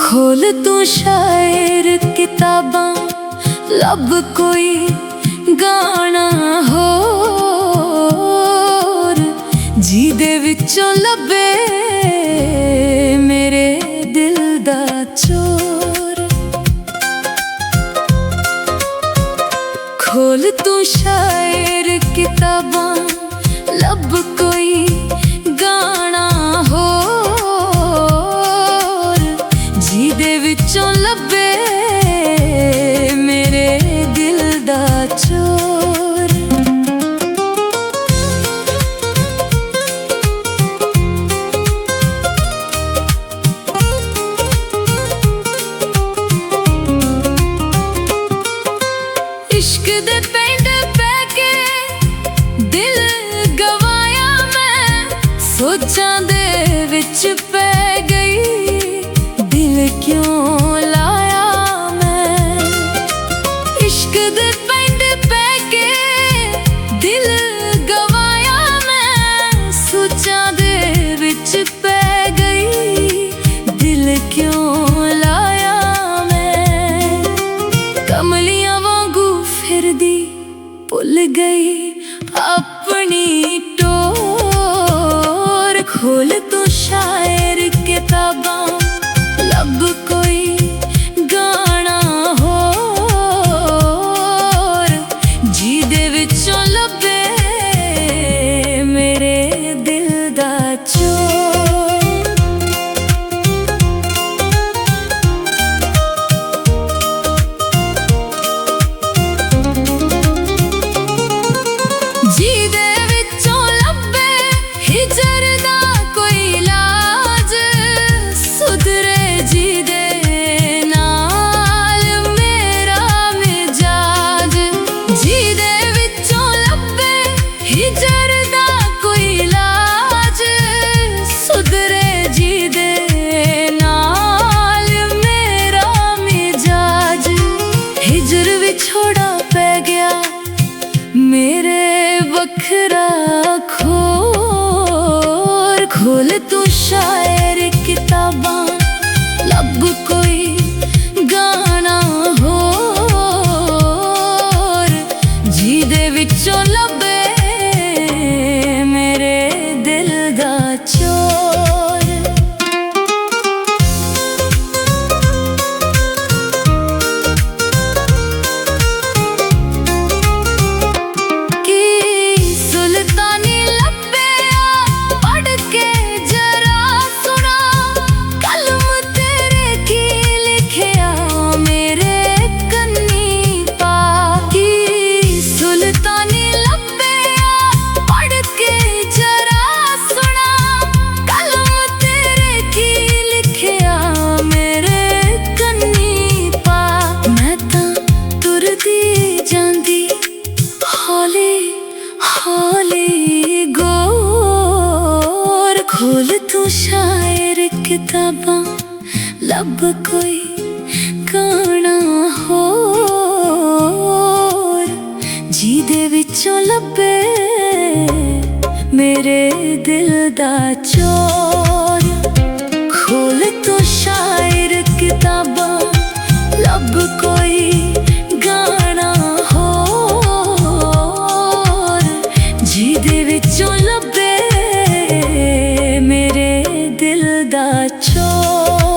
खोल तू शायर किताबां, लब कोई गाना होर जिहदे विचों लभे मेरे दिल दा चोर। खोल तू शायर किताबां, लब कोई गाना होर जिहदे विचों लभे मेरे दिल दा चोर। इश्क दे पिंड पै के दिल गवाया मैं, सोचां दे विच पै गई दिल क्यों लाया मैं। इश्क दे पिंड पै के दिल गवाया मैं, सोचां दे विच पै गई दिल क्यों लाया मैं। कमलियां वांगू फिरदी भुल गई अपनी टोर। खोल तू शायर किताबां, लब कोई गाना होर जिहदे विचों लभे मेरे दिल दा चोर। जिहदे विचों लभे हिजर दा कोई इलाज, सुधरे जिहदे नाल मेरा मिजाज। जिहदे विचों लभे हिजर दा कोई इलाज, सुधरे जिहदे नाल मेरा मिजाज। हिजर विछोड़ा पै गया मेरे वखरा खोर। खोल तू शायर किताबां, लब कोई गाना होर जिहदे विचों लभे मेरे दिल दा चोर। सुल्तानी लब्बेया पढ़ के जरा सुना, कलम तेरे की लिखिया मेरे कन्नी पा। की सुल्तानी लब्बेया पढ़ के जरा सुना, कलम तेरे की लिखिया मेरे कन्नी पा। मैं तां तुरदी जांदी हौली हौली गोर। खोल तू शायर किताबां, लब कोई गाना होर जिहदे विचों लभे मेरे दिल दा चोर। खोल तू शायर किताबां, लब कोई गाना होर जिहदे विचों लभे मेरे दिल दा चोर।